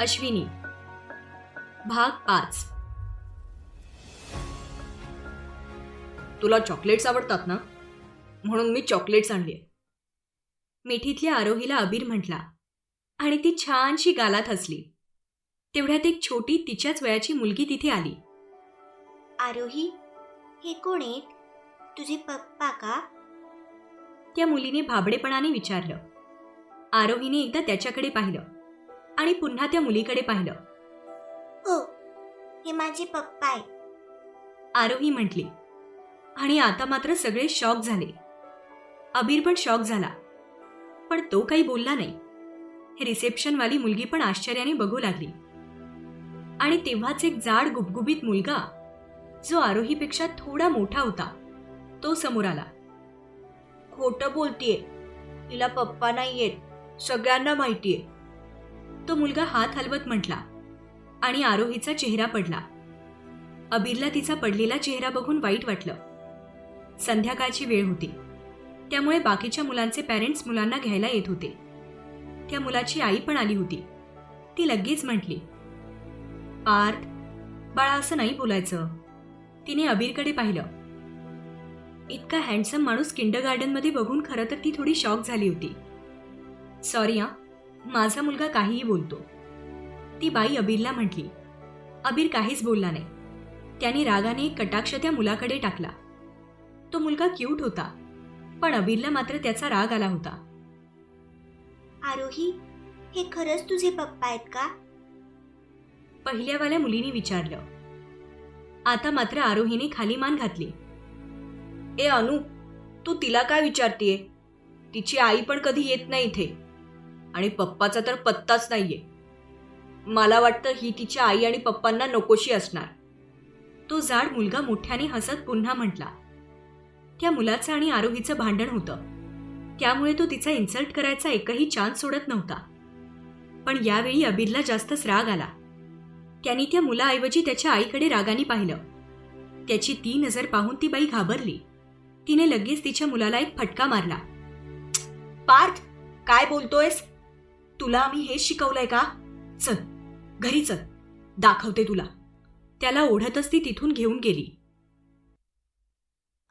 अश्विनी भाग 5. तुला चॉकलेट्स आवडतात ना, म्हणून मी चॉकलेट्स आणली. मिठीतल्या आरोहीला अबीर म्हटला आणि ती छानशी गालात हसली. तेवढ्यात एक छोटी तिच्याच वयाची मुलगी तिथे आली. आरोही, हे कोण आहेत? तुझे पप्पा का? त्या मुलीने भाबडेपणाने विचारलं. आरोहीने एकदा त्याच्याकडे पाहिलं आणि पुन्हा त्या मुलीकडे पाहिलं. हो, हे माझे पप्पा आहेत. आरोही म्हटली. आणि आता मात्र सगळे शॉक झाले. अबीर पण शॉक झाला, पण तो काही बोलला नाही. रिसेप्शनवाली मुलगी पण आश्चर्याने बघू लागली. आणि तेव्हाच एक जाड गुबगुबीत मुलगा, जो आरोहीपेक्षा थोडा मोठा होता, तो समोर आला. खोटं बोलतीये, तिला पप्पा नाहीयेत, सगळ्यांना माहितीये. तो मुलगा हात हलवत म्हटला आणि आरोहीचा चेहरा पडला. अबीरला तिचा पडलेला चेहरा बघून वाईट वाटलं. संध्याकाळची वेळ होती, त्यामुळे बाकीच्या मुलांचे पॅरेंट्स मुलांना घ्यायला येत होते. त्या मुलाची आई पण आली होती. ती लगेच म्हटली, पार्थ बाळा, असं नाही बोलायचं. तिने अबीरकडे पाहिलं. इतका हँडसम माणूस किंडरगार्टनमध्ये बघून खरं तर ती थोडी शॉक झाली होती. सॉरी हा, माझा मुलगा काहीही बोलतो, ती बाई अबीरला म्हटली. अबीर काहीच बोलला नाही. त्याने रागाने एक कटाक्ष त्या मुलाकडे टाकला. तो मुलगा क्यूट होता, पण अबीरला मात्र त्याचा राग आला होता. आरोही, हे खरंच तुझे पप्पा आहेत का? पहिल्यावाल्या मुलीने विचारलं. आता मात्र आरोहीने खाली मान घातली. ए अनु, तू तिला काय विचारतीये? तिची आई पण कधी येत नाही इथे, आणि पप्पाचा तर पत्ताच नाहीये. मला वाटतं ही तिच्या आई आणि पप्पांना नकोशी असणार. तो जाड मुलगा मोठ्याने हसत पुन्हा म्हटला. त्या मुलाचं आणि आरोहीचं भांडण होतं, त्यामुळे तो तिचा इन्सल्ट करायचा एकही चान्स सोडत नव्हता. पण यावेळी अबीरला जास्तच राग आला. त्याने त्या मुलाऐवजी त्याच्या आईकडे रागाने पाहिलं. त्याची ती नजर पाहून ती बाई घाबरली. तिने लगेच तिच्या मुलाला एक फटका मारला. पार्थ, काय बोलतोयस? तुला आम्ही हेच शिकवलंय का? चल घरी चल, दाखवते तुला. त्याला ओढतच ती तिथून घेऊन गेली.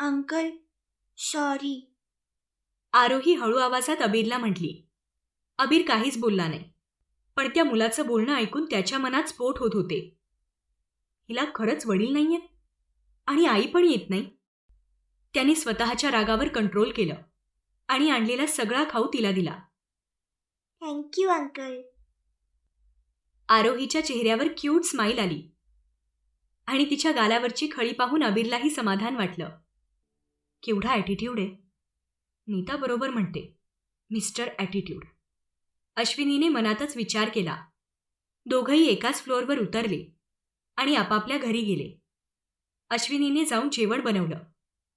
Uncle, sorry. आरोही हळू आवाजात अबीरला म्हटली. अबीर काहीच बोलला नाही, पण त्या मुलाचं बोलणं ऐकून त्याच्या मनात स्फोट होत होते. हिला खरंच वडील नाहीयेत आणि आई पण येत नाही. त्याने स्वतःच्या रागावर कंट्रोल केलं आणि आणलेला सगळा खाऊ तिला दिला. Thank you uncle. आरोहीच्या चेहऱ्यावर क्यूट स्माईल आली आणि तिच्या गालावरची खळी पाहून अबीरलाही समाधान वाटलं. केवढा ॲटिट्यूड आहे. नीता बरोबर म्हणते, मिस्टर ॲटिट्यूड. अश्विनीने मनातच विचार केला. दोघंही एकाच फ्लोअरवर उतरले आणि आपापल्या घरी गेले. अश्विनीने जाऊन जेवण बनवलं,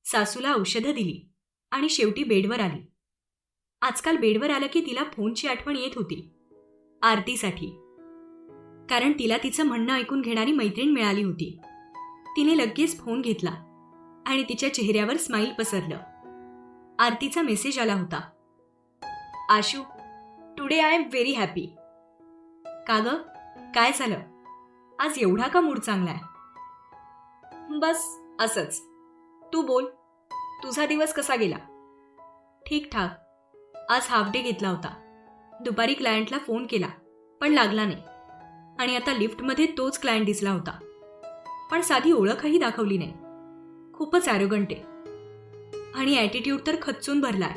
सासूला औषधं दिली आणि शेवटी बेडवर आली. आजकाल बेडवर आलं की तिला फोनची आठवण येत होती, आरतीसाठी. कारण तिला तिचं म्हणणं ऐकून घेणारी मैत्रीण मिळाली होती. तिने लगेच फोन घेतला आणि तिच्या चेहऱ्यावर स्माईल पसरलं. आरतीचा मेसेज आला होता. Ashu, today I am very happy. का ग, काय झालं? आज एवढा का मूड चांगला आहे? बस असंच. तू बोल, तुझा दिवस कसा गेला? ठीकठाक. आज हाफ डे घेतला होता. दुपारी क्लायंटला फोन केला, पण लागला नाही. आणि आता लिफ्टमध्ये तोच क्लायंट दिसला होता, पण साधी ओळखही दाखवली नाही. खूपच ॲरोगंट आहे आणि ॲटिट्यूड तर खच्चून भरलाय.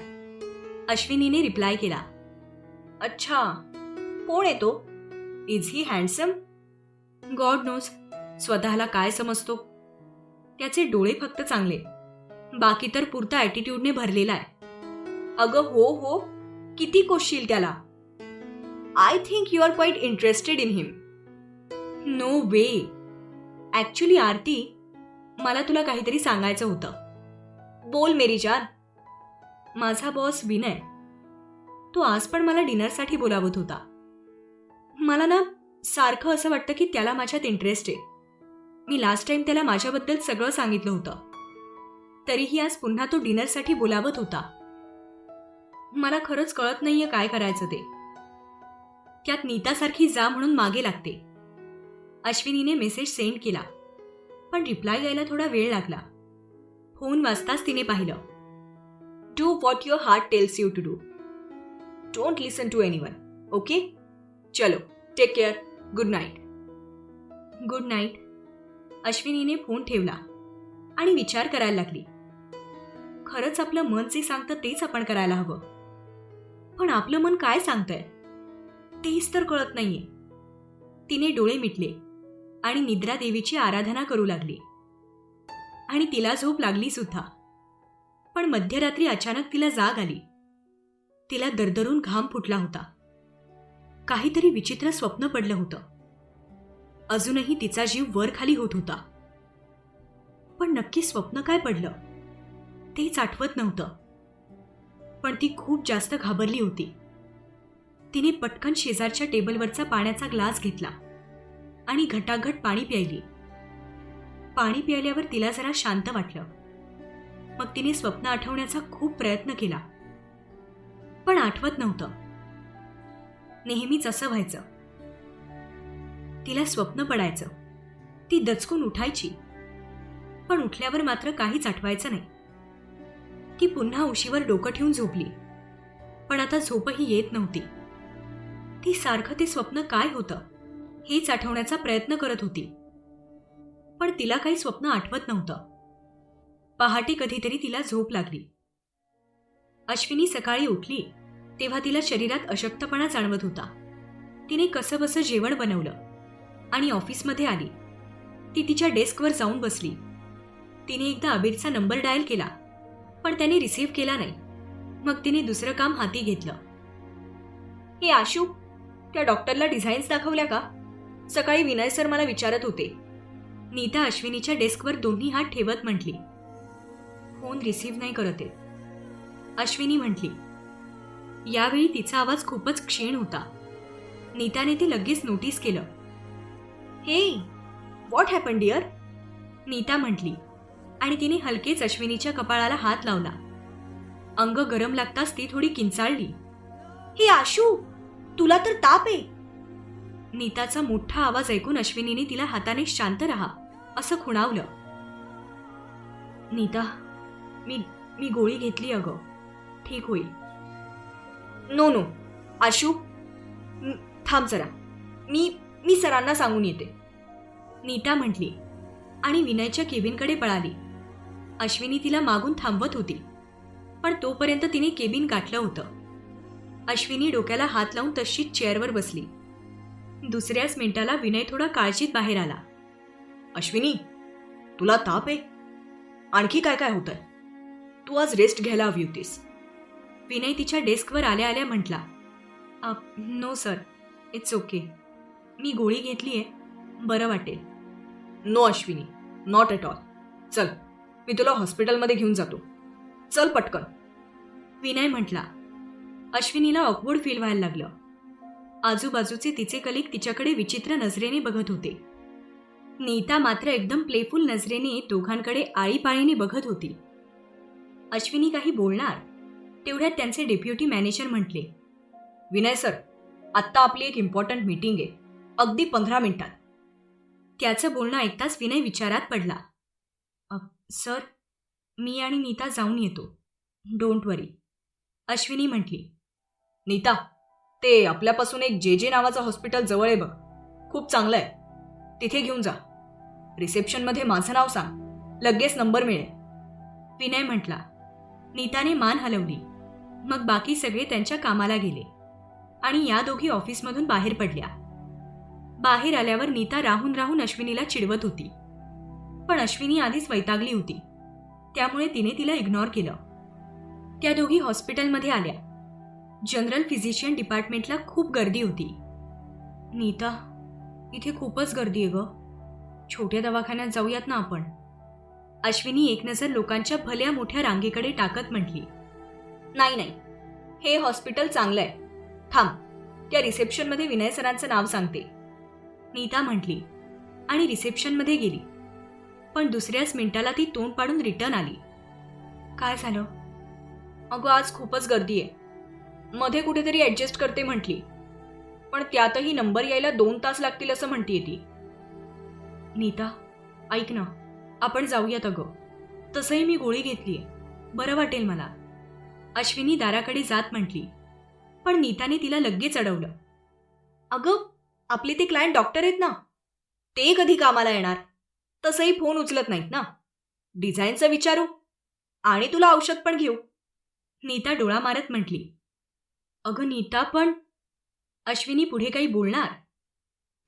अश्विनीने रिप्लाय केला. अच्छा, कोण आहे तो? Is he handsome? God knows, स्वतःला काय समजतो. त्याचे डोळे फक्त चांगले, बाकी तर पुरता ॲटिट्यूडने भरलेला आहे. अगं हो, किती कोसशील त्याला. I think you are quite interested in him. No way. Actually Aarti, मला तुला काहीतरी सांगायचं होतं. बोल मेरी जान. माझा बॉस विनय, तो आज पण मला डिनरसाठी बोलावत होता. मला ना सारखं असं वाटतं की त्याला माझ्यात इंटरेस्ट आहे. मी लास्ट टाइम त्याला माझ्याबद्दल सगळं सांगितलं होतं, तरीही आज पुन्हा तो डिनरसाठी बोलावत होता. मला खरंच कळत नाहीये काय करायचं ते. त्यात नीतासारखी जा म्हणून मागे लागते. अश्विनीने मेसेज सेंड केला, पण रिप्लाय द्यायला थोडा वेळ लागला. फोन वाजताच तिने पाहिलं. Do what your heart tells you to do. Don't listen to anyone. Okay? चलो, take care. Good night. Good night. अश्विनीने फोन ठेवला आणि विचार करायला लागली. खरंच आपलं मन जे सांगतं तेच आपण करायला हवं, पण आपलं मन काय सांगतंय तेच तर कळत नाहीये. तिने डोळे मिटले आणि निद्रा देवीची आराधना करू लागली. आणि तिला झोप लागली सुद्धा. पण मध्यरात्री अचानक तिला जाग आली. तिला दरदरून घाम फुटला होता. काहीतरी विचित्र स्वप्न पडलं होतं. अजूनही तिचा जीव वर खाली होत होता. पण नक्की स्वप्न काय पडलं तेच आठवत नव्हतं. पण ती खूप जास्त घाबरली होती. तिने पटकन शेजारच्या टेबलवरचा पाण्याचा ग्लास घेतला आणि घटाघट पाणी प्यायली. पाणी प्यायल्यावर तिला जरा शांत वाटलं. मग तिने स्वप्न आठवण्याचा खूप प्रयत्न केला, पण आठवत नव्हतं. नेहमीच असं व्हायचं. तिला स्वप्न पडायचं, ती दचकून उठायची, पण उठल्यावर मात्र काहीच आठवायचं नाही. ती पुन्हा उशीवर डोकं ठेवून झोपली, पण आता झोपही येत नव्हती. ती सारखं ते स्वप्न काय होतं हेच आठवण्याचा प्रयत्न करत होती, पण तिला काही स्वप्न आठवत नव्हतं. पहाटे कधीतरी तिला झोप लागली. अश्विनी सकाळी उठली तेव्हा तिला शरीरात अशक्तपणा जाणवत होता. तिने कसंबसं जेवण बनवलं आणि ऑफिसमध्ये आली. ती तिच्या डेस्कवर जाऊन बसली. तिने एकदा अबीरचा नंबर डायल केला, पण त्याने रिसीव्ह केला नाही. मग तिने दुसरं काम हाती घेतलं. हे आशू, त्या डॉक्टरला डिझाईन्स दाखवल्या का? सकाळी विनय सर मला विचारत होते. नीता अश्विनीच्या डेस्कवर दोन्ही हात ठेवत म्हटली. फोन रिसीव्ह नाही करत आहे, अश्विनी म्हटली. यावेळी तिचा आवाज खूपच क्षीण होता. नीताने ते लगेच नोटीस केलं. हे, व्हॉट हॅपन डिअर? नीता म्हटली आणि तिने हलकेच अश्विनीच्या कपाळाला हात लावला. अंग गरम लागताच ती थोडी किंचाळली. हे आशू, तुला तर ताप आहे. नीताचा मोठा आवाज ऐकून अश्विनीने तिला हाताने शांत रहा असं खुणावलं. नीता, मी गोळी घेतली अगं, ठीक होईल. नो नो आशू, थांब जरा, मी सरांना सांगून येते. नीता म्हटली आणि विनयच्या केबिनकडे पळाली. अश्विनी तिला मागून थांबवत होती, पण तोपर्यंत तिने केबिन गाठलं होतं. अश्विनी डोक्याला हात लावून तशीच चेअरवर बसली. दुसऱ्याच मिनिटाला विनय थोडा काळजीत बाहेर आला. अश्विनी, तुला ताप आहे? आणखी काय काय होतंय? तू आज रेस्ट घ्यायला हवी होतीस. विनय तिच्या डेस्कवर आल्या आल्या म्हटला. No sir, it's okay. मी गोळी घेतली आहे, बरं वाटेल. No Ashwini, not at all. चल, मी तुला हॉस्पिटलमध्ये घेऊन जातो. चल पटकन, विनय म्हटला. अश्विनीला ऑकवर्ड फील व्हायला लागलं. आजूबाजूचे तिचे कलिग तिच्याकडे विचित्र नजरेने बघत होते. नीता मात्र एकदम प्लेफुल नजरेने दोघांकडे आळीपाळीने बघत होती. अश्विनी काही बोलणार तेवढ्यात त्यांचे डेप्युटी मॅनेजर म्हटले. विनय सर, आत्ता आपली एक इम्पॉर्टंट मीटिंग आहे, अगदी 15 मिनिटात. त्याचं बोलणं ऐकताच विनय विचारात पडला. सर, मी आणि नीता जाऊन येतो, डोंट वरी, अश्विनी म्हटली. नीता, ते आपल्यापासून एक जे नावाचं हॉस्पिटल जवळ आहे बघ, खूप चांगलं आहे. तिथे घेऊन जा. रिसेप्शनमध्ये माझं नाव सांग, लगेच नंबर मिळेल. विनय म्हटला. नीताने मान हलवली. मग बाकी सगळे त्यांच्या कामाला गेले आणि या दोघी ऑफिसमधून बाहेर पडल्या. बाहेर आल्यावर नीता राहून राहून अश्विनीला चिडवत होती, पण अश्विनी आधीच वैतागली होती, त्यामुळे तिने तिला इग्नोर केलं. त्या दोघी हॉस्पिटलमध्ये आल्या. जनरल फिजिशियन डिपार्टमेंटला खूप गर्दी होती. नीता, इथे खूपच गर्दी आहे गं, छोट्या दवाखान्यात जाऊयात ना आपण, अश्विनी एक नजर लोकांच्या भल्या मोठ्या रांगेकडे टाकत म्हटली. नाही, हे हॉस्पिटल चांगलं आहे. थांब, त्या रिसेप्शनमध्ये विनय सरांचं नाव सांगते, नीता म्हटली आणि रिसेप्शनमध्ये गेली. पण दुसऱ्याच मिनिटाला ती तोंड पाडून रिटर्न आली. काय झालं? अगं, आज खूपच गर्दी आहे, मध्ये कुठेतरी ॲडजस्ट करते म्हटली. पण त्यातही नंबर यायला 2 तास लागतील असं म्हणतीये ती. नीता, ऐक ना, आपण जाऊयात अगं. तसंही मी गोळी घेतलीये, बरं वाटेल मला. अश्विनी दाराकडे जात म्हटली, पण नीताने तिला लगेच अडवलं. अगं, आपले ते क्लायंट डॉक्टर आहेत ना, ते कधी कामाला येणार? तसंही फोन उचलत नाहीत ना. डिझाईनचं विचारू आणि तुला औषध पण घेऊ. नीता डोळा मारत म्हटली. अगं नीता, पण अश्विनी पुढे काही बोलणार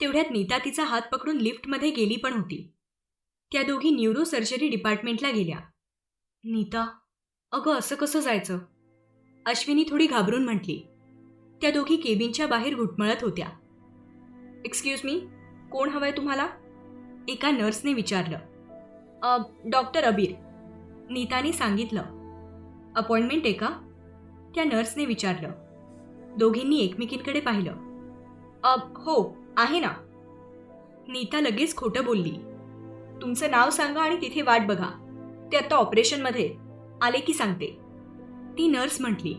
तेवढ्यात नीता तिचा हात पकडून लिफ्टमध्ये गेली पण होती. त्या दोघी न्यूरो सर्जरी डिपार्टमेंटला गेल्या. नीता, अगं असं कसं जायचं? अश्विनी थोडी घाबरून म्हटली. त्या दोघी केबिनच्या बाहेर घुटमळत होत्या. एक्सक्यूज मी, कोण हवंय तुम्हाला? एका नर्सने विचारलं. डॉक्टर अबीर. नीताने सांगितलं. अपॉइंटमेंट आहे का? त्या नर्सने विचारलं. दोघींनी एकमेकींकडे पाहिलं. हो, आहे ना. नीता लगेच खोटं बोलली. तुमचं नाव सांगा आणि तिथे वाट बघा. ते आता ऑपरेशनमध्ये आले की सांगते. ती नर्स म्हटली.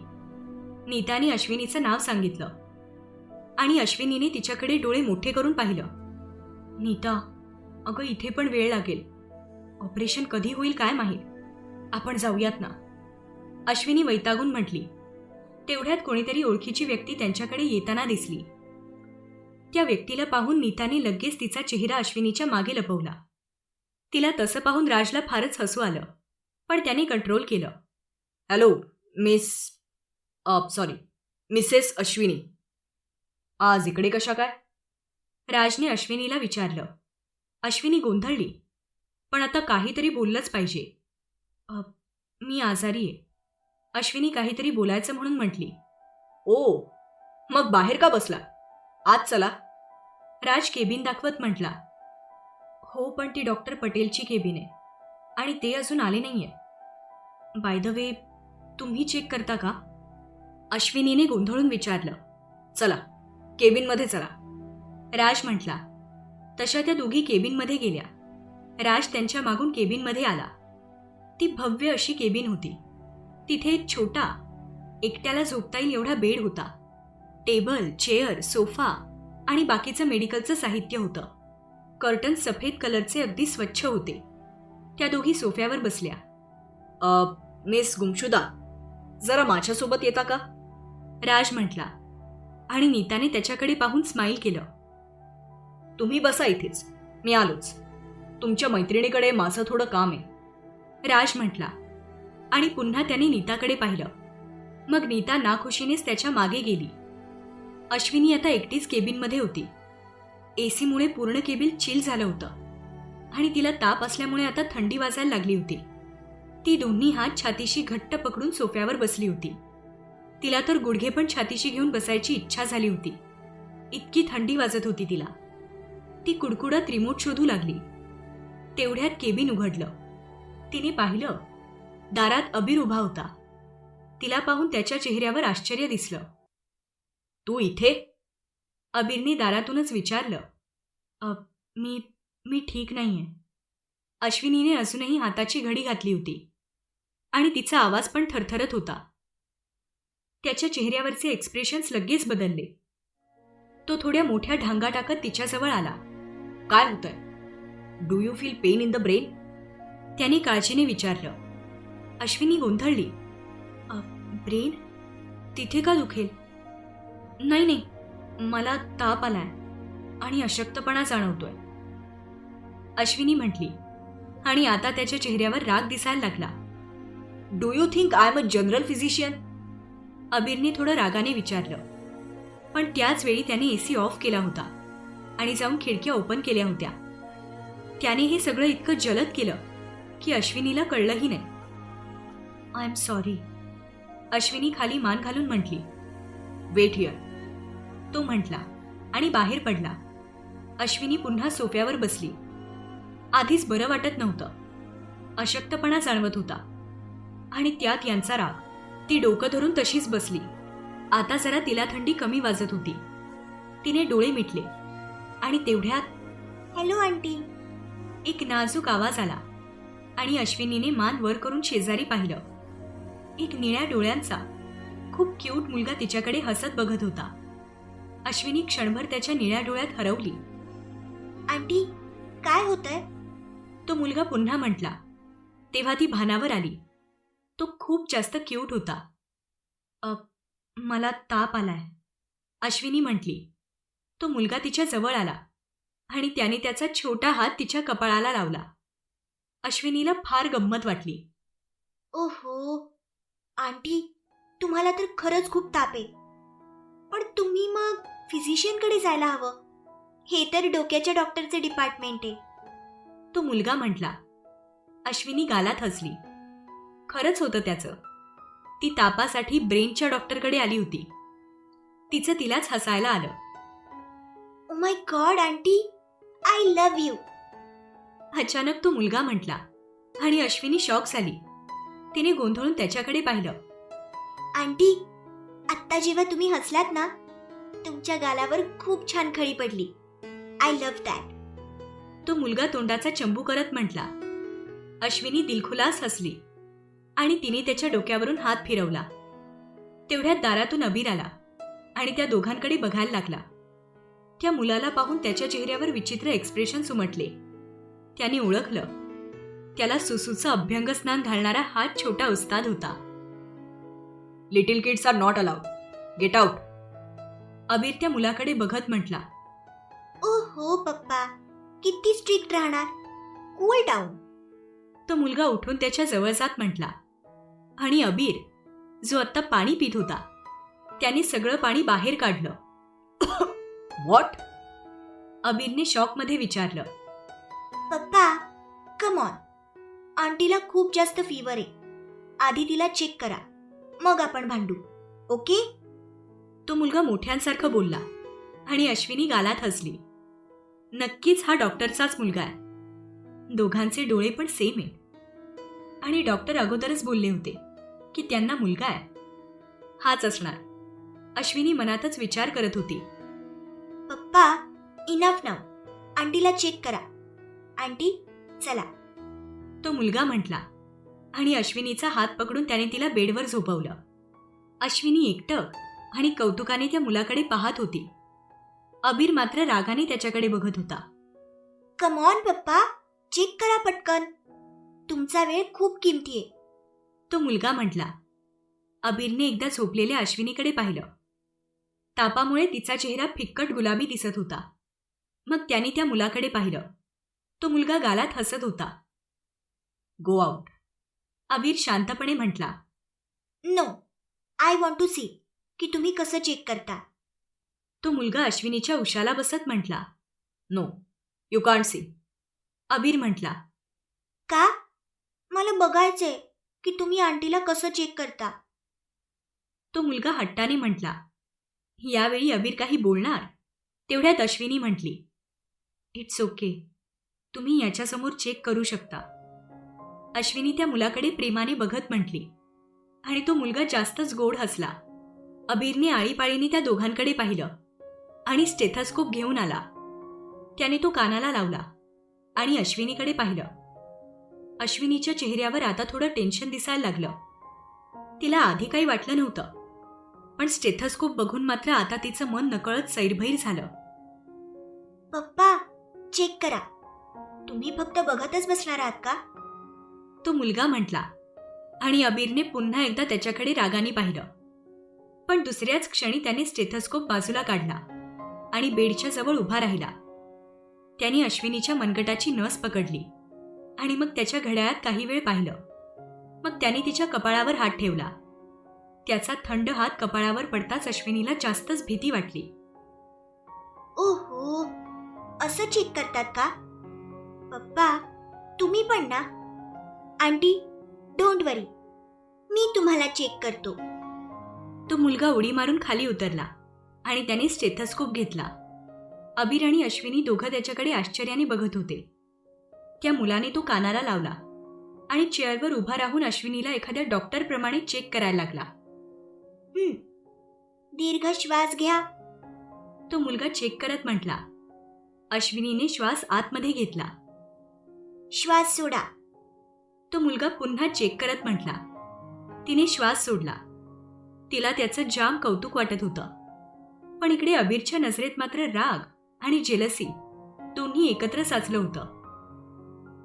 नीताने अश्विनीचं नाव सांगितलं आणि अश्विनीने तिच्याकडे डोळे मोठे करून पाहिलं. नीता, अगं इथे पण वेळ लागेल. ऑपरेशन कधी होईल काय माहीत. आपण जाऊयात ना, अश्विनी वैतागून म्हटली. तेवढ्यात कोणीतरी ओळखीची व्यक्ती त्यांच्याकडे येताना दिसली. त्या व्यक्तीला पाहून नीताने लगेच तिचा चेहरा अश्विनीच्या मागे लपवला. तिला तसं पाहून राजला फारच हसू आलं, पण त्याने कंट्रोल केलं. हॅलो मिसेस अश्विनी, आज इकडे कशा काय? राजने अश्विनीला विचारलं. अश्विनी गोंधळली, पण आता काहीतरी बोललंच पाहिजे. मी आजारी आहे, अश्विनी काहीतरी बोलायचं म्हणून म्हटली. ओ, मग बाहेर का बसला? आत चला. राज केबिन दाखवत म्हटला. हो, पण ती डॉक्टर पटेलची केबिन आहे आणि ते अजून आले नाहीये. बाय द वे, तुम्ही चेक करता का? अश्विनीने गोंधळून विचारलं. चला, केबिनमध्ये चला, राज म्हटला. तशा त्या दोघी केबिनमध्ये गेल्या. राज त्यांच्या मागून केबिनमध्ये आला. ती भव्य अशी केबिन होती. तिथे एक छोटा, एकट्याला झोपता येईल एवढा बेड होता. टेबल, चेअर, सोफा आणि बाकीचं मेडिकलचं साहित्य होतं. कर्टन सफेद कलरचे अगदी स्वच्छ होते. त्या दोघी सोफ्यावर बसल्या. मिस गुमशुदा, जरा माझ्यासोबत येता का? राज म्हटला आणि नीताने त्याच्याकडे पाहून स्माईल केलं. तुम्ही बसा इथेच, मी आलोच. तुमच्या मैत्रिणीकडे माझं थोडं काम आहे, राज म्हटला आणि पुन्हा त्याने नीताकडे पाहिलं. मग नीता नाखुशीनेच त्याच्या मागे गेली. अश्विनी आता एकटीच केबिनमध्ये होती. एसीमुळे पूर्ण केबिन चिल झालं होतं आणि तिला ताप असल्यामुळे आता थंडी वाजायला लागली होती. ती दोन्ही हात छातीशी घट्ट पकडून सोफ्यावर बसली होती. तिला तर गुडघे पण छातीशी घेऊन बसायची इच्छा झाली होती. इतकी थंडी वाजत होती तिला. ती कुडकुडत रिमोट शोधू लागली. तेवढ्यात केबिन उघडलं. तिने पाहिलं, दारात अबीर उभा होता. तिला पाहून त्याच्या चेहऱ्यावर आश्चर्य दिसलं. तू इथे? अबीरने दारातूनच विचारलं. मी ठीक नाहीये. अश्विनीने अजूनही हाताची घडी घातली होती आणि तिचा आवाज पण थरथरत होता. त्याच्या चेहऱ्यावरचे एक्सप्रेशन्स लगेच बदलले. तो थोड्या मोठ्या ढांगा टाकत तिच्याजवळ आला. काय होतंय? Do you feel pain in the brain? त्याने काळजीने विचारलं. अश्विनी गोंधळली. ब्रेन? तिथे का दुखेल? नाही, मला ताप आलाय आणि अशक्तपणा जाणवतोय, अश्विनी म्हटली आणि आता त्याच्या चेहऱ्यावर राग दिसायला लागला. Do you think I am a general physician? अबीरने थोडं रागाने विचारलं. पण त्याच वेळी त्याने एसी ऑफ केला होता आणि जाऊन खिडक्या ओपन केल्या होत्या. त्याने हे सगळं इतकं जलद केलं की अश्विनीला कळलंही नाही. आय एम सॉरी, अश्विनी खाली मान घालून म्हटली. वेट हिअर, तो म्हटला आणि बाहेर पडला. अश्विनी पुन्हा सोफ्यावर बसली. आधीच बरं वाटत नव्हतं. अशक्तपणा जाणवत होता आणि त्यात यांचा राग. ती डोकं धरून तशीच बसली. आता जरा तिला थंडी कमी वाजत होती. तिने डोळे मिटले आणि तेवढ्यात हॅलो आंटी, एक नाजूक आवाज आला आणि अश्विनीने मान वर करून शेजारी पाहिलं. एक निळ्या डोळ्यांचा खूप क्यूट मुलगा तिच्याकडे हसत बघत होता. अश्विनी क्षणभर त्याच्या निळ्या डोळ्यात हरवली. आंटी, काय होतंय? तो मुलगा पुन्हा म्हटला. तेव्हा ती भानावर आली. तो खूप जास्त क्यूट होता. मला ताप आलाय, अश्विनी म्हटली. तो मुलगा तिच्या जवळ आला आणि त्याने त्याचा छोटा हात तिच्या कपाळाला लावला. अश्विनीला फार गंमत वाटली. ओहो आंटी, तुम्हाला तर खरंच खूप ताप आहे. पण तुम्ही मग फिजिशियनकडे जायला हवं. हे तर डोक्याच्या डॉक्टरचे डिपार्टमेंट आहे. तो मुलगा म्हटला. अश्विनी गालात हसली. खरंच होतं त्याचं. ती तापासाठी ब्रेनच्या डॉक्टरकडे आली होती. तिचं तिलाच हसायला आलं. Oh my God aunty, I love you. अचानक तो मुलगा म्हटला आणि अश्विनी शॉक झाली. तिने गोंधळून त्याच्याकडे पाहिलं. आंटी, आत्ता जेव्हा तुम्ही हसलात ना, तुमच्या गालावर खूप छान खळी पडली. I love that. तो मुलगा तोंडाचा चंबू करत म्हटला. अश्विनी दिलखुलास हसली आणि तिने त्याच्या डोक्यावरून हात फिरवला. तेवढ्यात दारातून अबीर आला आणि त्या दोघांकडे बघायला लागला. त्या मुलाला पाहून त्याच्या चेहऱ्यावर विचित्र एक्सप्रेशन उमटले. त्याने ओळखलं. त्याला सुसूचं अभ्यंग स्नान घालणारा हा छोटा उस्ताद होता. Little kids are not allowed. Get out. Abir त्या मुलाकडे बघत म्हटला. ओ हो पप्पा, किती स्ट्रिक्ट राहणार. Cool down. तो मुलगा उठून त्याच्या जवळ जात म्हटला आणि अबीर, जो आत्ता पाणी पित होता, त्याने सगळं पाणी बाहेर काढलं. व्हॉट? अबीरने शॉकमध्ये विचारलं. पप्पा, कम ऑन. आंटीला खूप जास्त फीवर आहे. आधी तिला चेक करा, मग आपण भांडू. ओके? तो मुलगा मोठ्यांसारखं बोलला आणि अश्विनी गालात हसली. नक्कीच हा डॉक्टरचाच मुलगा आहे. दोघांचे डोळे पण सेम आहेत आणि डॉक्टर अगोदरच बोलले होते की त्यांना मुलगा आहे. हाच असणार, अश्विनी मनातच विचार करत होती. पप्पा, इनफ नाव. आंटीला चेक करा. आंटी, चला. तो मुलगा म्हटला आणि अश्विनीचा हात पकडून त्याने तिला बेडवर झोपवलं. अश्विनी एकटक आणि कौतुकाने त्या मुलाकडे पाहत होती. अबीर मात्र रागाने त्याच्याकडे बघत होता. कम ऑन पप्पा, चेक करा पटकन. तुमचा वेळ खूप किमती आहे. तो मुलगा म्हटला. अबीरने एकदा झोपलेल्या अश्विनीकडे पाहिलं. तापामुळे तिचा चेहरा फिक्कट गुलाबी दिसत होता. मग त्याने त्या मुलाकडे पाहिलं. तो मुलगा गालात हसत होता. Go out. अबीर शांतपणे म्हटला. No, I want to see की तुम्ही कसं चेक करता. तो मुलगा अश्विनीच्या उशाला बसत म्हटला. No, you can't see. Abir म्हटला. का? मला बघायचंय की तुम्ही आंटीला कसं चेक करता. तो मुलगा हट्टाने म्हटला. यावेळी अबीर काही बोलणार तेवढ्यात अश्विनी म्हटली. इट्स ओके, तुम्ही याच्यासमोर चेक करू शकता. अश्विनी त्या मुलाकडे प्रेमाने बघत म्हटली आणि तो मुलगा जास्तच गोड हसला. अबीरने आळीपाळीने त्या दोघांकडे पाहिलं आणि स्टेथोस्कोप घेऊन आला. त्याने तो कानाला लावला आणि अश्विनीकडे पाहिलं. अश्विनीच्या चेहऱ्यावर आता थोडं टेन्शन दिसायला लागलं. तिला आधी काही वाटलं नव्हतं, पण स्टेथोस्कोप बघून मात्र आता तिचं मन नकळत सैरभैर झालं. पप्पा, चेक करा. तुम्ही फक्त बघतच बसणार आहात का? तो मुलगा म्हटला आणि अबीरने पुन्हा एकदा त्याच्याकडे रागाने पाहिलं. पण दुसऱ्याच क्षणी त्याने स्टेथोस्कोप बाजूला काढला आणि बेडच्या जवळ उभा राहिला. त्याने अश्विनीच्या मनगटाची नस पकडली आणि मग त्याच्या घड्याळात काही वेळ पाहिलं. मग त्याने तिच्या कपाळावर हात ठेवला. त्याचा थंड हात कपाळावर पडताच अश्विनीला जास्तच भीती वाटली. ओहो, असं चेक करतात का? पप्पा, तुम्ही पण ना? आंटी, डोंट वरी, मी तुम्हाला चेक करतो. तो मुलगा उडी मारून खाली उतरला आणि त्याने स्टेथोस्कोप घेतला. अबीर आणि अश्विनी दोघं त्याच्याकडे आश्चर्याने बघत होते. त्या मुलाने तो कानाला लावला आणि चेअरवर उभा राहून अश्विनीला एखाद्या डॉक्टरप्रमाणे चेक करायला लागला. दीर्घ श्वास घ्या. तो मुलगा चेक करत म्हटला. अश्विनीने श्वास आतमध्ये घेतला. श्वास सोडा. तो मुलगा पुन्हा चेक करत म्हटला. तिने श्वास सोडला. तिला त्याचं जाम कौतुक वाटत होतं, पण इकडे अबीरच्या नजरेत मात्र राग आणि जेलसी दोन्ही एकत्र साचलं होतं.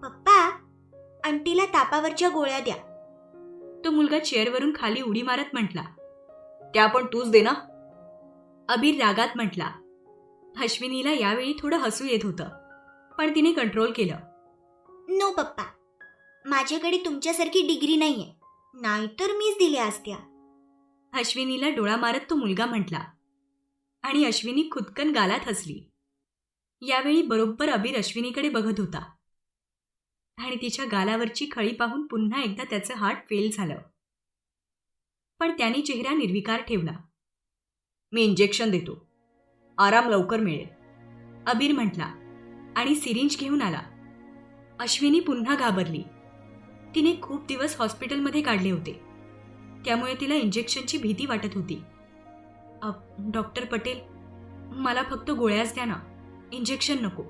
पप्पा, आंटीला तापावरच्या गोळ्या द्या. तो मुलगा चेअरवरून खाली उडी मारत म्हटला. त्या पण तूच दे ना. अबीर रागात म्हटला. अश्विनीला यावेळी थोडं हसू येत होतं, पण तिने कंट्रोल केलं. नो पप्पा, माझ्याकडे तुमच्यासारखी डिग्री नाहीये, नाहीतर मीच दिल्या असत्या. अश्विनीला डोळा मारत तो मुलगा म्हटला आणि अश्विनी खुदकन गालात हसली. यावेळी बरोबर अबीर अश्विनीकडे बघत होता आणि तिच्या गालावरची खळी पाहून पुन्हा एकदा त्याचं हार्ट फेल झालं. पण त्याने चेहरा निर्विकार ठेवला. मी इंजेक्शन देतो, आराम लवकर मिळेल, अबीर म्हटला आणि सिरिंज घेऊन आला. अश्विनी पुन्हा घाबरली. तिने खूप दिवस हॉस्पिटलमध्ये काढले होते, त्यामुळे तिला इंजेक्शनची भीती वाटत होती. डॉक्टर पटेल, मला फक्त गोळ्याच द्या ना, इंजेक्शन नको.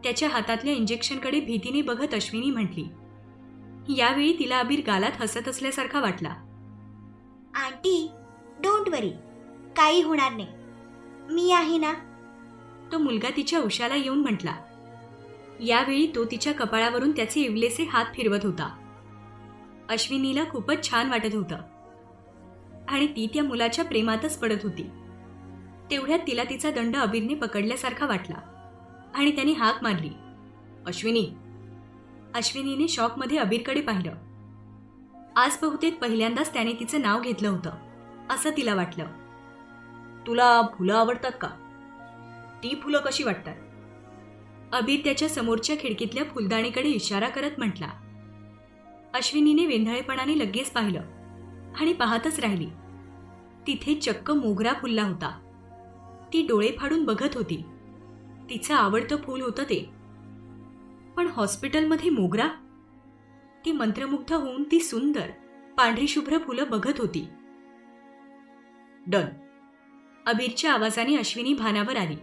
त्याच्या हातातल्या इंजेक्शनकडे भीतीने बघत अश्विनी म्हटली. यावेळी तिला अबीर गालात हसत असल्यासारखा वाटला. आंटी, डोंट वरी, काही होणार नाही, मी आहे ना. तो मुलगा तिच्या उशाला येऊन म्हटला. यावेळी तो तिच्या कपाळावरून त्याचे इवलेसे हात फिरवत होता. अश्विनीला खूपच छान वाटत होतं आणि ती त्या मुलाच्या प्रेमातच पडत होती. तेवढ्यात तिला तिचा दंड अबीरने पकडल्यासारखा वाटला आणि त्याने हाक मारली. अश्विनी. अश्विनीने शॉकमध्ये अबीरकडे पाहिलं. आज बहुतेक पहिल्यांदाच त्याने तिचं नाव घेतलं होतं असं तिला वाटलं. तुला फुलं आवडतात का? ती फुलं कशी वाटतात? अबीर त्याच्या समोरच्या खिडकीतल्या फुलदाणीकडे इशारा करत म्हटला. अश्विनीने वेंधळेपणाने लगेच पाहिलं आणि पाहतच राहिली. तिथे चक्क मोगरा फुलला होता. ती डोळे फाडून बघत होती. तिचं आवडतं फूल होतं ते. पण हॉस्पिटलमध्ये मोगरा? ती मंत्रमुग्ध होऊन ती सुंदर पांढरी शुभ्र फुलं बघत होती. डन. अबीरच्या आवाजाने अश्विनी भानावर आली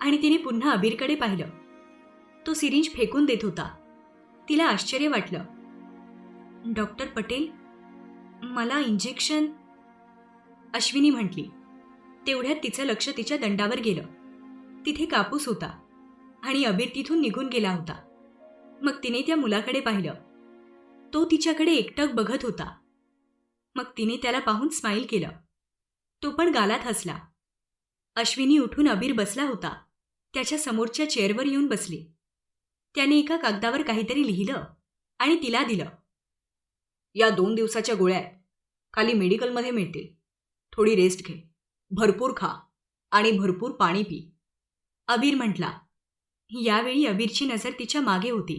आणि तिने पुन्हा अबीरकडे पाहिलं. तो सिरिंज फेकून देत होता. तिला आश्चर्य वाटलं. डॉक्टर पटेल, मला इंजेक्शन, अश्विनी म्हटली. तेवढ्यात तिचं लक्ष तिच्या दंडावर गेलं. तिथे कापूस होता आणि अबीर तिथून निघून गेला होता. मग तिने त्या मुलाकडे पाहिलं. तो तिच्याकडे एकटक बघत होता. मग तिने त्याला पाहून स्माईल केलं. तो पण गालात हसला. अश्विनी उठून अबीर बसला होता त्याच्या समोरच्या चेअरवर येऊन बसली. त्याने एका कागदावर काहीतरी लिहिलं आणि तिला दिलं. या 2 दिवसाच्या गोळ्या आहेत, खाली मेडिकलमध्ये मिळतील. थोडी रेस्ट घे, भरपूर खा आणि भरपूर पाणी पी, अबीर म्हटला. यावेळी अबीरची नजर तिच्या मागे होती.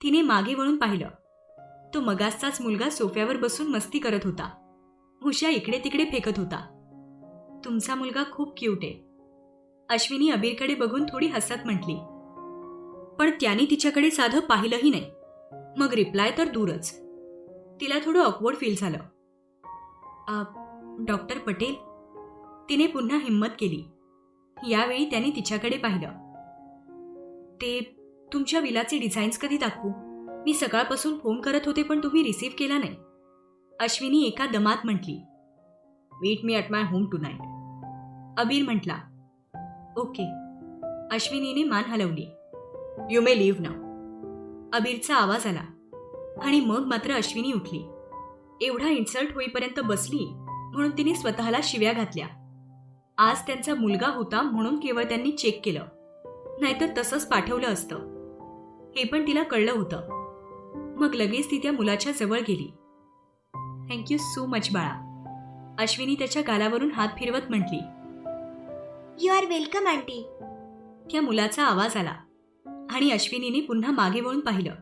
तिने मागे वळून पाहिलं. तो मगासचाच मुलगा सोफ्यावर बसून मस्ती करत होता. उशा इकडे तिकडे फेकत होता. तुमचा मुलगा खूप क्यूट आहे, अश्विनी अबीरकडे बघून थोडी हसत म्हटली. पण त्याने तिच्याकडे साधं पाहिलंही नाही. मग रिप्लाय तर दूरच. तिला थोडं ऑकवर्ड फील झालं. डॉक्टर पटेल, तिने पुन्हा हिम्मत केली. यावेळी त्याने तिच्याकडे पाहिलं. ते तुमच्या विलाचे डिझाईन्स कधी दाखवू? मी सकाळपासून फोन करत होते पण तुम्ही रिसीव्ह केला नाही, अश्विनी एका दमात म्हटली. Meet me at my home tonight, Abir म्हटला. ओके, अश्विनीने मान हलवली. You may leave now. अबीरचा आवाज आला आणि मग मात्र अश्विनी उठली. एवढा इन्सल्ट होईपर्यंत बसली म्हणून तिने स्वतःला शिव्या घातल्या. आज त्यांचा मुलगा होता म्हणून केवळ त्यांनी चेक केलं, नाहीतर तसंच पाठवलं असतं. हे पण तिला कळलं होतं. मग लगेच ती त्या मुलाच्या जवळ गेली. थँक्यू सो मच बाळा, अश्विनी त्याच्या गालावरून हात फिरवत म्हटली. You are welcome aunty. त्या मुलाचा आवाज आला आणि अश्विनीने पुन्हा मागे वळून पाहिलं.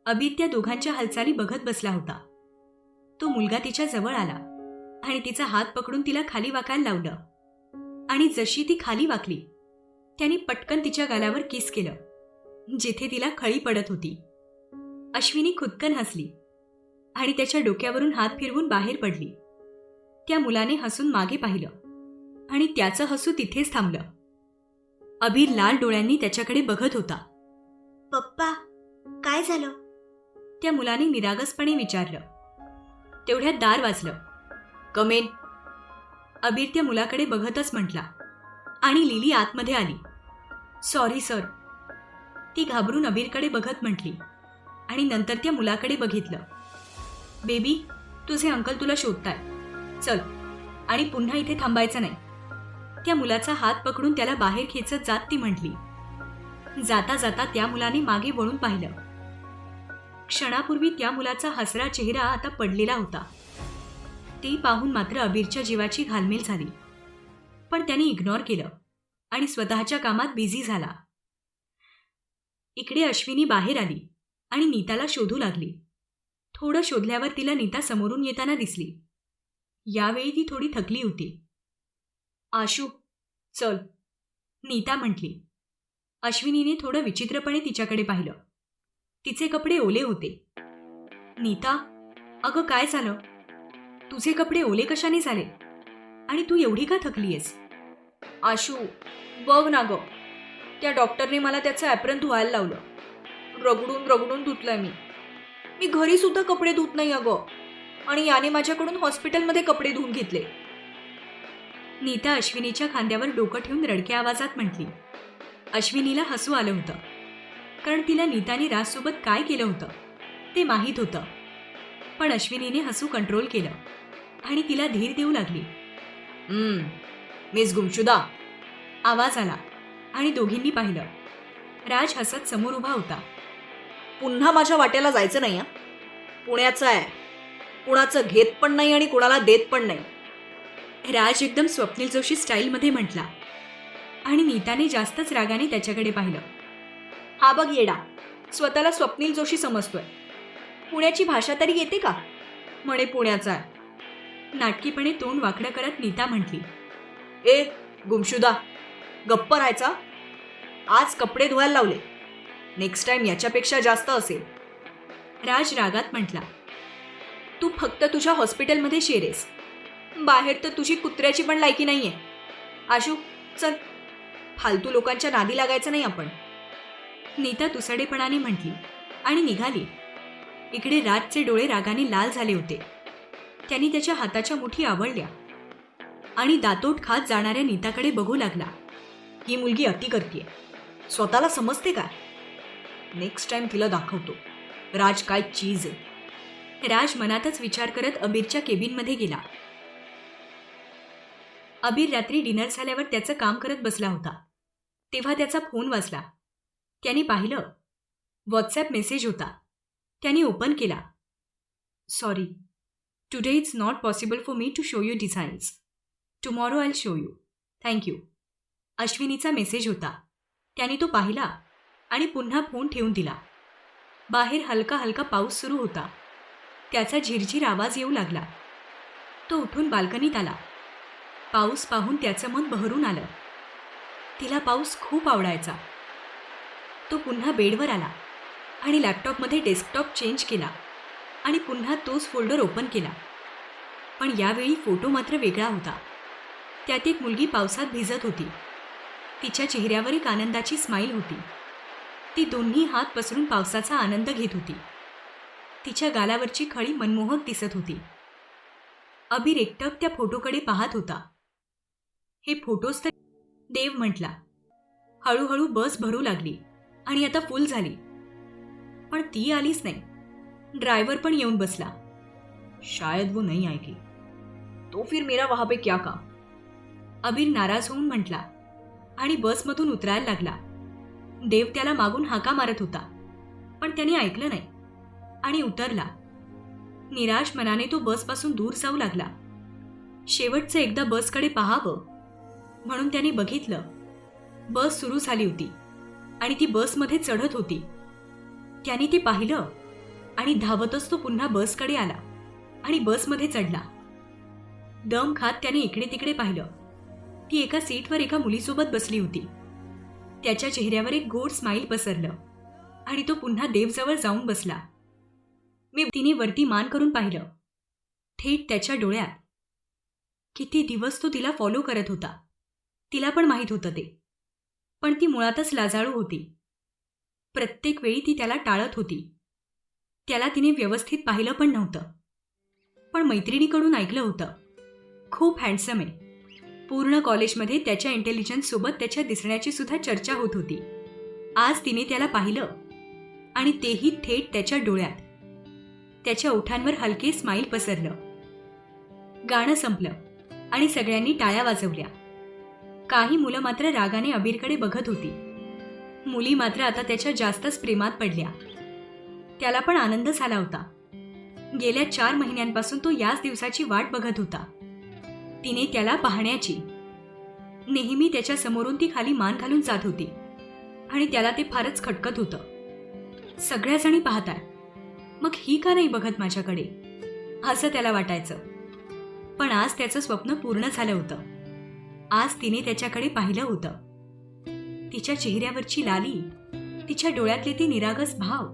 अबीर त्या दोघांच्या हालचाली बघत बसला होता. तो मुलगा तिच्या जवळ आला आणि तिचा हात पकडून तिला खाली वाकायला लावलं. आणि जशी ती खाली वाकली त्याने पटकन तिच्या गालावर किस केलं, जिथे तिला खळी पडत होती. अश्विनी खुदकन हसली आणि त्याच्या डोक्यावरून हात फिरवून बाहेर पडली. त्या मुलाने हसून मागे पाहिलं आणि त्याचं हसू तिथेच थांबलं. अबीर लाल डोळ्यांनी त्याच्याकडे बघत होता. पप्पा, काय झालं? त्या मुलाने निरागसपणे विचारलं. तेवढ्यात दार वाजलं. कम इन. अबीर त्या मुलाकडे बघतच म्हटला आणि लिली आतमध्ये आली. Sorry sir. ती घाबरून अबीरकडे बघत म्हटली आणि नंतर त्या मुलाकडे बघितलं. बेबी, तुझे अंकल तुला शोधताय. चल, आणि पुन्हा इथे थांबायचं नाही. त्या मुलाचा हात पकडून त्याला बाहेर खेचत जात ती म्हटली. जाता जाता त्या मुलाने मागे वळून पाहिलं. क्षणापूर्वी त्या मुलाचा हसरा चेहरा आता पडलेला होता. ते पाहून मात्र अबीरच्या जीवाची घालमेल झाली. पण त्याने इग्नोर केलं आणि स्वतःच्या कामात बिझी झाला. इकडे अश्विनी बाहेर आली आणि नीताला शोधू लागली. थोडं शोधल्यावर तिला नीता समोरून येताना दिसली. यावेळी ती थोडी थकली होती. आशू, चल. नीता म्हटली. अश्विनीने थोडं विचित्रपणे तिच्याकडे पाहिलं. तिचे कपडे ओले होते. नीता, अगं काय झालं? तुझे कपडे ओले कशाने झाले? आणि तू एवढी का थकलीयस? आशू, बघ ना गं, त्या डॉक्टरने मला त्याचं ॲप्रन धुवायला लावलं. रगडून रगडून धुतलंय मी घरी सुद्धा कपडे धुत नाही अगं, आणि याने माझ्याकडून हॉस्पिटलमध्ये कपडे धुवून घेतले. नीता अश्विनीच्या खांद्यावर डोकं ठेवून रडक्या आवाजात म्हटली. अश्विनीला हसू आलं होतं, कारण तिला नीताने राजसोबत काय केलं होतं ते माहीत होतं. पण अश्विनीने हसू कंट्रोल केलं आणि तिला धीर देऊ लागली. मिस गुमशुदा, आवाज आला आणि दोघींनी पाहिलं. राज हसत समोर उभा होता. पुन्हा माझ्या वाट्याला जायचं नाही. पुण्याचं आहे, कुणाचं घेत पण नाही आणि कुणाला देत पण नाही. राज एकदम स्वप्नील जोशी स्टाईलमध्ये म्हटला आणि नीताने जास्तच रागाने त्याच्याकडे पाहिलं. हा बघ येडा, स्वतःला स्वप्नील जोशी समजतोय. पुण्याची भाषा तरी येते का? म्हणे पुण्याचा आहे. नाटकीपणे तोंड वाकडं करत नीता म्हटली. ए गुमशुदा, गप्प राहायचा. आज कपडे धुवायला लावले, नेक्स्ट टाइम याच्यापेक्षा जास्त असेल. राज रागात म्हटला. तू फक्त तुझ्या हॉस्पिटलमध्ये शेरेस, बाहेर तर तुझी कुत्र्याची पण लायकी नाहीये. आशू, चल, फालतू लोकांच्या नादी लागायचं नाही आपण. नीता तुसडेपणाने म्हटली आणि निघाली. इकडे राजचे डोळे रागाने लाल झाले होते. त्यांनी त्याच्या हाताच्या मुठी आवळल्या आणि दातोट खात जाणाऱ्या नीताकडे बघू लागला. ही मुलगी अति करतीये, स्वतःला समजते काय? नेक्स्ट टाइम तिला दाखवतो राज काय चीज आहे. राज मनातच विचार करत अबीरच्या केबिनमध्ये गेला. अबीर रात्री डिनर झाल्यावर त्याचं काम करत बसला होता. तेव्हा त्याचा फोन वाजला. त्याने पाहिलं. व्हॉट्सॲप मेसेज होता. त्याने ओपन केला. Sorry, today it's not possible for me to show you designs. Tomorrow I show you. Thank you. अश्विनीचा मेसेज होता. त्याने तो पाहिला आणि पुन्हा फोन ठेवून दिला. बाहेर हलका हलका पाऊस सुरू होता. त्याचा झिरझिर आवाज येऊ लागला. तो उठून बाल्कनीत आला. पाऊस पाहून त्याचं मन बहरून आलं. तिला पाऊस खूप आवडायचा. तो पुन्हा बेडवर आला आणि लॅपटॉपमध्ये डेस्कटॉप चेंज केला आणि पुन्हा तोच फोल्डर ओपन केला. पण यावेळी फोटो मात्र वेगळा होता. त्यात एक मुलगी पावसात भिजत होती. तिच्या चेहऱ्यावर एक आनंदाची स्माईल होती. ती दोन्ही हात पसरून पावसाचा आनंद घेत होती. तिच्या गालावरची खळी मनमोहक दिसत होती. अबीर एकटक त्या फोटोकडे पाहत होता. हे फोटोज तर, देव म्हटला. हळूहळू बस भरू लागली आणि आता फुल झाली. पण ती आलीच नाही. ड्रायव्हर पण येऊन बसला. शायद वो नहीं आएगी, तो फिर मेरा वहां पे क्या काम? अबीर नाराज होऊन म्हटला आणि बसमधून उतरायला लागला. देव त्याला मागून हाका मारत होता, पण त्याने ऐकलं नाही आणि उतरला. निराश मनाने तो बसपासून दूर जाऊ लागला. शेवटचं एकदा बसकडे पाहावं म्हणून त्याने बघितलं. बस सुरू झाली होती आणि ती बसमध्ये चढत होती. त्याने ती पाहिलं आणि धावतच तो पुन्हा बसकडे आला आणि बसमध्ये चढला. दम खात त्याने इकडे तिकडे पाहिलं. ती एका सीटवर एका मुलीसोबत बसली होती. त्याच्या चेहऱ्यावर एक गोड स्माईल पसरलं आणि तो पुन्हा देवजवळ जाऊन बसला. तिने वरती मान करून पाहिलं. थेट त्याच्या डोळ्यात. किती दिवस तो तिला फॉलो करत होता. तिला पण माहीत होतं ते. पण ती मुळातच लाजाळू होती. प्रत्येक वेळी ती त्याला टाळत होती. त्याला तिने व्यवस्थित पाहिलं पण नव्हतं. पण मैत्रिणीकडून ऐकलं होतं, खूप हँडसम आहे, पूर्ण कॉलेजमध्ये त्याच्या इंटेलिजन्स सोबत त्याच्या दिसण्याची सुद्धा चर्चा होत होती. आज तिने त्याला पाहिलं आणि तेही थेट त्याच्या डोळ्यात. त्याच्या ओठांवर हलके स्माईल पसरलं. गाणं संपलं आणि सगळ्यांनी टाळ्या वाजवल्या. काही मुलं मात्र रागाने अबीरकडे बघत होती. मुली मात्र आता त्याच्या जास्तच प्रेमात पडल्या. त्याला पण आनंद झाला होता. गेल्या 4 महिन्यांपासून तो याच दिवसाची वाट बघत होता. तिने त्याला पाहण्याची. नेहमी त्याच्या समोरून ती खाली मान घालून जात होती आणि त्याला ते फारच खटकत होतं. सगळ्याजणी पाहताय, मग ही का नाही बघत माझ्याकडे, असं त्याला वाटायचं. पण आज त्याचं स्वप्न पूर्ण झालं होतं. आज तिने त्याच्याकडे पाहिलं होतं. तिच्या चेहऱ्यावरची लाली, तिच्या डोळ्यातले ते निरागस भाव.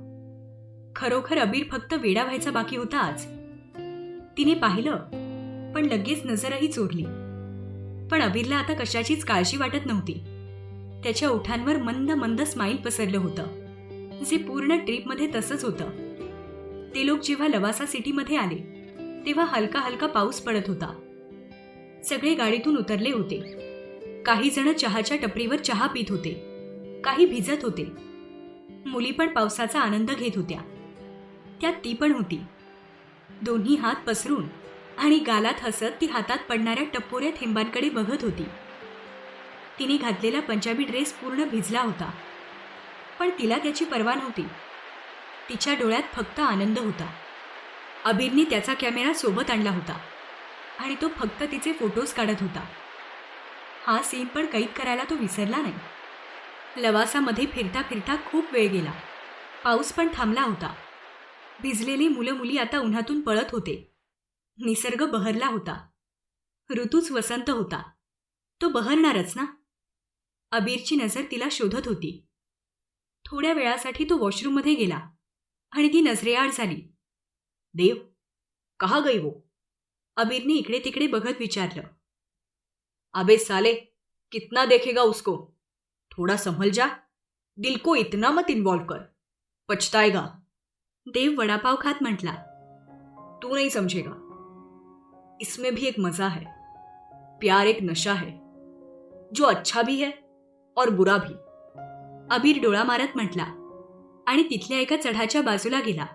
खरोखर अबीर फक्त वेडा व्हायचा बाकी होता आज. तिने पाहिलं पण लगेच नजरही चोरली. पण अबीरला आता कशाचीच काळजी वाटत नव्हती. त्याच्या ओठांवर मंद मंद स्माईल पसरलं होतं, जे पूर्ण ट्रीपमध्ये तसंच होतं. ते लोक जेव्हा लवासा सिटीमध्ये आले तेव्हा हलका हलका पाऊस पडत होता. सगळे गाडीतून उतरले होते. काही जण चहाच्या टपरीवर चहा पित होते, काही भिजत होते. मुली पण पावसाचा आनंद घेत होत्या. त्यात ती पण होती. दोन्ही हात पसरून आणि गालात हसत ती हातात पडणाऱ्या टपोऱ्या थेंबांकडे बघत होती. तिने घातलेला पंजाबी ड्रेस पूर्ण भिजला होता, पण तिला त्याची पर्वा नव्हती. तिच्या डोळ्यात फक्त आनंद होता. अबीरने त्याचा कॅमेरा सोबत आणला होता आणि तो फक्त तिचे फोटोज काढत होता. हा सीन पण कैद करायला तो विसरला नाही. लवासामध्ये फिरता फिरता खूप वेळ गेला. पाऊस पण थांबला होता. भिजलेली मुलं मुली आता उन्हातून पळत होते. निसर्ग बहरला होता. ऋतूच वसंत होता. तो बहरणारच ना. अबीरची नजर तिला शोधत होती. थोड्या वेळासाठी तो वॉशरूममध्ये गेला आणि ती नजरेआड झाली. देव, कहा गई वो? अबीरने इकडे तिकडे बघत विचारलं. अबे साले, कितना देखेगा उसको? थोड़ा संभल जा. दिल को इतना मत इन्वॉल्व कर, पछताएगा. देव वडापाव खात म्हटला. तू नहीं समझेगा. इसमें भी एक मजा है. प्यार एक नशा है, जो अच्छा भी है और बुरा भी. अबीर डोळा मारत म्हटला आणि तिथल्या एका चढाच्या बाजूला गेला.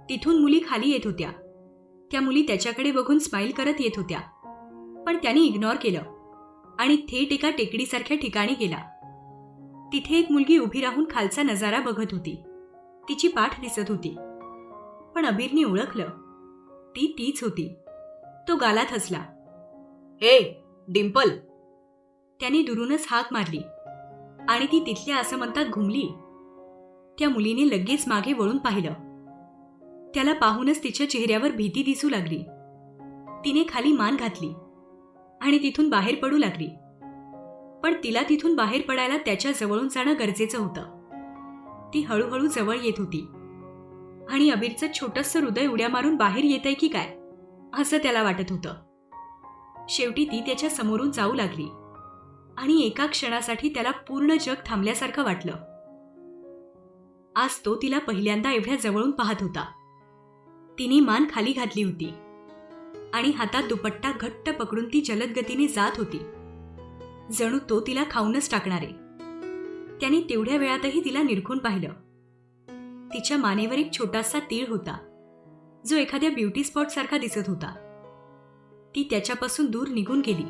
तिथून मुली खाली येत होत्या. त्या मुली त्याच्याकडे बघून स्माईल करत येत होत्या, पण त्याने इग्नॉर केलं आणि थेट एका टेकडीसारख्या ठिकाणी गेला. तिथे एक मुलगी उभी राहून खालचा नजारा बघत होती. तिची पाठ दिसत होती, पण अबीरने ओळखलं, ती तीच होती. तो गालात हसला. हे डिंपल. त्याने दुरूनच हाक मारली आणि ती तिथल्या असं म्हणतात घुमली. त्या मुलीने लगेच मागे वळून पाहिलं. त्याला पाहूनच तिच्या चेहऱ्यावर भीती दिसू लागली. तिने खाली मान घातली आणि तिथून बाहेर पडू लागली. पण तिला तिथून बाहेर पडायला त्याच्या जवळून जाणं गरजेचं होतं. ती हळूहळू जवळ येत होती आणि अबीरचं छोटंसं हृदय उड्या मारून बाहेर येतंय की काय असं त्याला वाटत होतं. शेवटी ती त्याच्या समोरून जाऊ लागली आणि एका क्षणासाठी त्याला पूर्ण जग थांबल्यासारखं वाटलं. आज तो तिला पहिल्यांदा एवढ्या जवळून पाहत होता. तिने मान खाली घातली होती आणि हातात दुपट्टा घट्ट पकडून ती जलद गतीने जात होती, जणू तो तिला खाऊनच टाकणारे. त्याने तेवढ्या वेळातही तिला निरखून पाहिलं. तिच्या मानेवर एक छोटासा तीळ होता, जो एखाद्या ब्युटी स्पॉट सारखा दिसत होता. ती त्याच्यापासून दूर निघून गेली,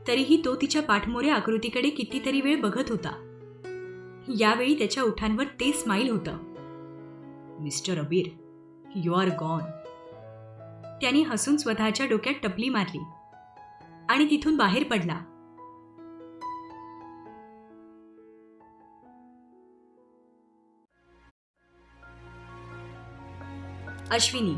तरीही तो तिच्या पाठमोऱ्या आकृतीकडे कितीतरी वेळ बघत होता. यावेळी त्याच्या ओठांवर ते स्माईल होतं. मिस्टर अबीर, यू आर गॉन. त्याने हसून स्वतःच्या डोक्यात टपली मारली आणि तिथून बाहेर पडला. अश्विनी